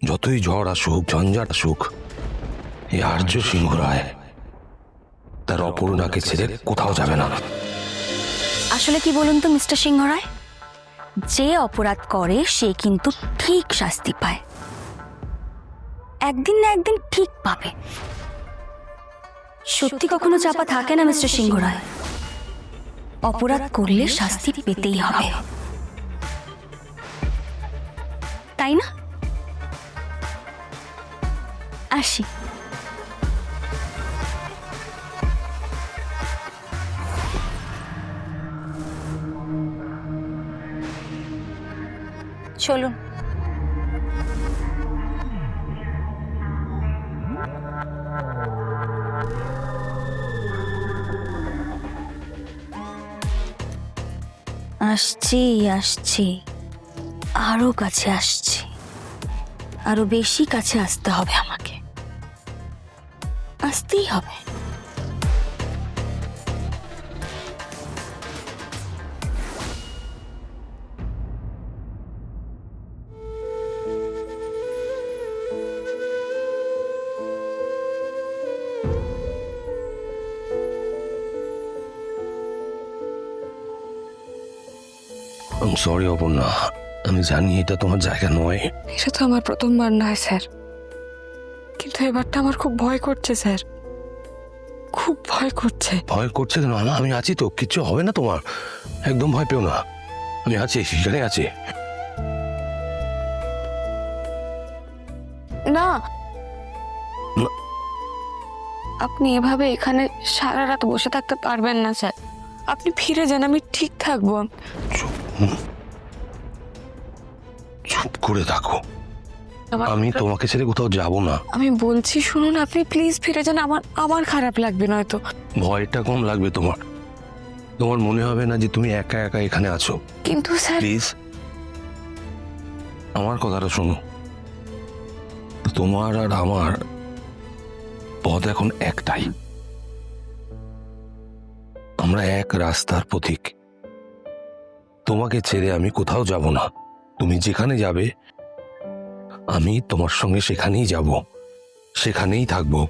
যতই ঝড় আসুক, ঝঞ্ঝাট আসুক, এই আর্য সিংহ রায় তার অপূর্ণাকে ছেড়ে কোথাও যাবে না। আসলে কি বলুন তো মিস্টার সিংহ রায়, যে অপরাধ করে সে কিন্তু ঠিক শাস্তি পায়, একদিন না একদিন ঠিক পাবে। সত্যি কখনো চাপা থাকে না মিস্টার সিংহ রায়, অপরাধ করলে শাস্তি পেতেই হবে, তাই না? আসি। চলুন। আসছি আসছি, আরো কাছে আসছি, আরো বেশি কাছে আসতে হবে, আমাকে আসতেই হবে। সরি অপর্ণা, আমি জানি এটা তোমার জায়গা নয়। এটা তো আমার প্রথমবার নয় স্যার, কিন্তু এবারটা আমার খুব ভয় করছে স্যার, খুব ভয় করছে। ভয় করছে কেন? আমি আছি তো, কিচ্ছু হবে না তোমার, একদম ভয় পেও না, আমি আছি, সেখানে আছি। না, না। আপনি এভাবে এখানে সারা রাত বসে থাকতে পারবেন না স্যার, আপনি ফিরে যান, আমি ঠিক থাকবো। চুপ করে থাকো, আমি তোমাকে ছেড়ে কোথাও যাব না। আমি বলছি শুনুন, আপনি প্লিজ ফিরে যান, আমার খারাপ লাগবে নয়তো। ভয়টা কম লাগবে তোমার, তোমার মনে হবে না যে তুমি একা একা এখানে আছো। কিন্তু স্যার প্লিজ আমার কথাটা শোনো, তোমার আর আমার পথ এখন একটাই, আমরা এক রাস্তার পথিক। তোমাকে ছেড়ে আমি কোথাও যাব না, তুমি যেখানে যাবে আমি তোমার সঙ্গে সেখানেই যাব, সেখানেই থাকবো,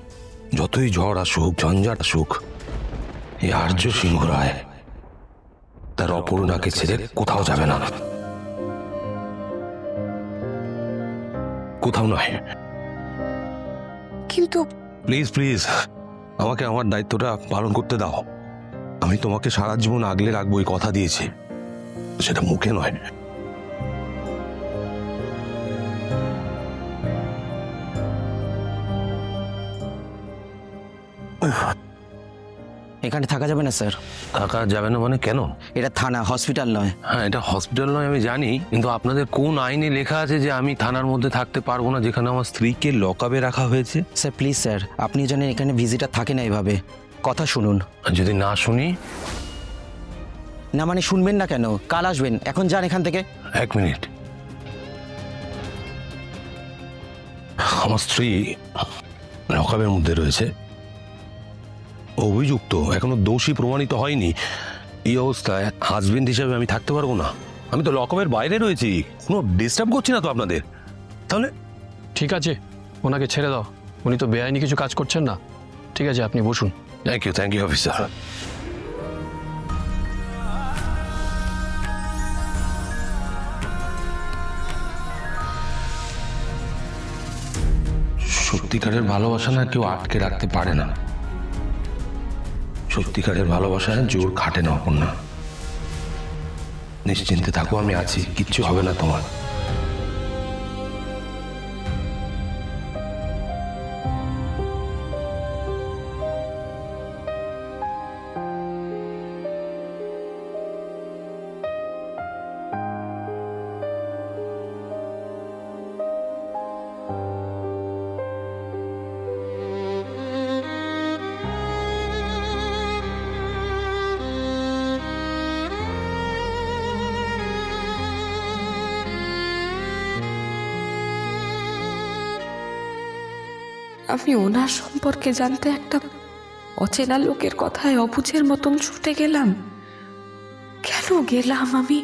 যতই ঝড় আসুক, ঝঞ্ঝাট আসুক। এই আর্য সিংহ রায় তার অপূর্ণাকে ছেড়ে কোথাও যাবে না, কোথাও নয়। কিন্তু প্লিজ প্লিজ আমাকে আমার দায়িত্বটা পালন করতে দাও, আমি তোমাকে সারা জীবন আগলে রাখবো, এই কথা দিয়েছি, সেটা মুখে নয়। এখানে থাকা যাবে না স্যার। থাকা যাবে না মানে কেন? এটা থানা, হসপিটাল নয়। হ্যাঁ, এটা হসপিটাল নয় আমি জানি, কিন্তু আপনাদের কোন আইনে লেখা আছে যে আমি থানার মধ্যে থাকতে পারবো না, যেখানে আমার স্ত্রীকে লকআপে রাখা হয়েছে? স্যার প্লিজ স্যার, আপনি জানেন এখানে ভিজিটার থাকে না, এইভাবে কথা শুনুন। আর যদি না শুনি? না মানে শুনবেন না কেন? কাল আসবেন, এখন যান এখান থেকে। এক মিনিট, আমার স্ত্রী লকআপের মধ্যে রয়েছে, অভিযুক্ত, এখনো দোষী প্রমাণিত হয়নি। এই অবস্থায় হাজবেন্ড হিসেবে আমি থাকতে পারবো না, আমি তো লকআপের বাইরে রয়েছি, কোনো ডিস্টার্ব করছি না তো আপনাদের। তাহলে ঠিক আছে, ওনাকে ছেড়ে দাও, উনি তো বেআইনি কিছু কাজ করছেন না। ঠিক আছে, আপনি বসুন। Thank you officer. সত্যিকারের ভালোবাসা না কেউ আটকে রাখতে পারে না, সত্যিকারের ভালোবাসায় জোর খাটে না অপর্ণা। নিশ্চিন্তে থাকো, আমি আছি, কিচ্ছু হবে না তোমার। আমি ওনার সম্পর্কে জানতে একটা অচেনা লোকের কথায় অবুঝের মতন ছুটে গেলাম। কেন গেলাম আমি?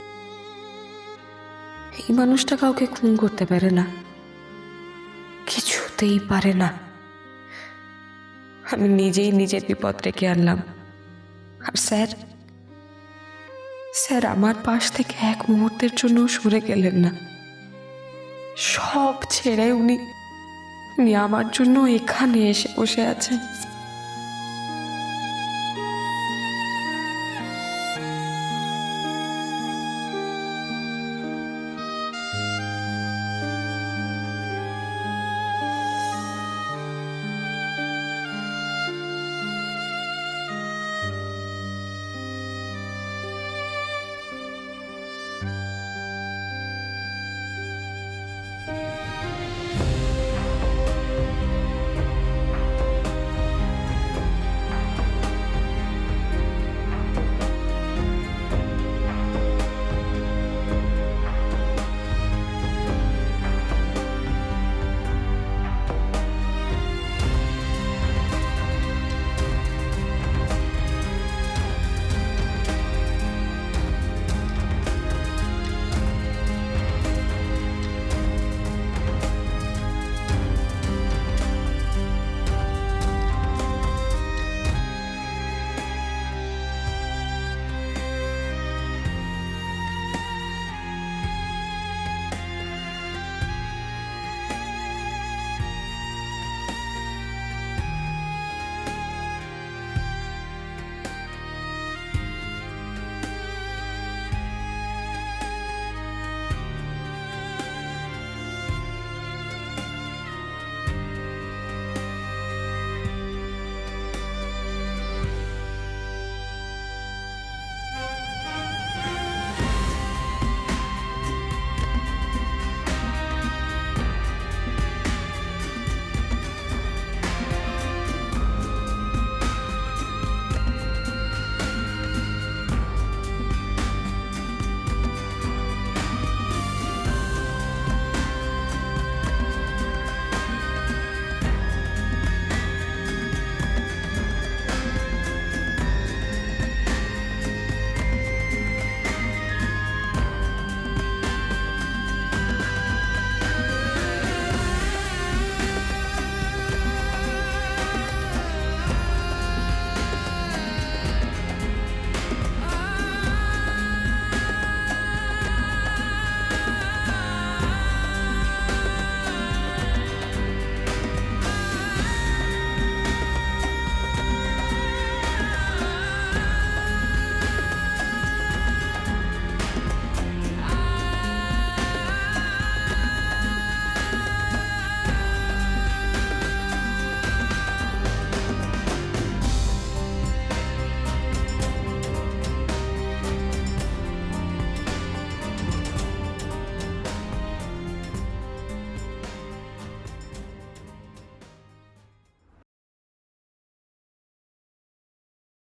এই মানুষটা কাউকে খুন করতে পারে না, হতেই পারে না। আমি নিজেই নিজের বিপদ ডেকে আনলাম। আর স্যার স্যার আমার পাশ থেকে এক মুহূর্তের জন্য সরে গেলেন না। সব ছেড়ে উনি আমার জন্য এখানে এসে বসে আছেন।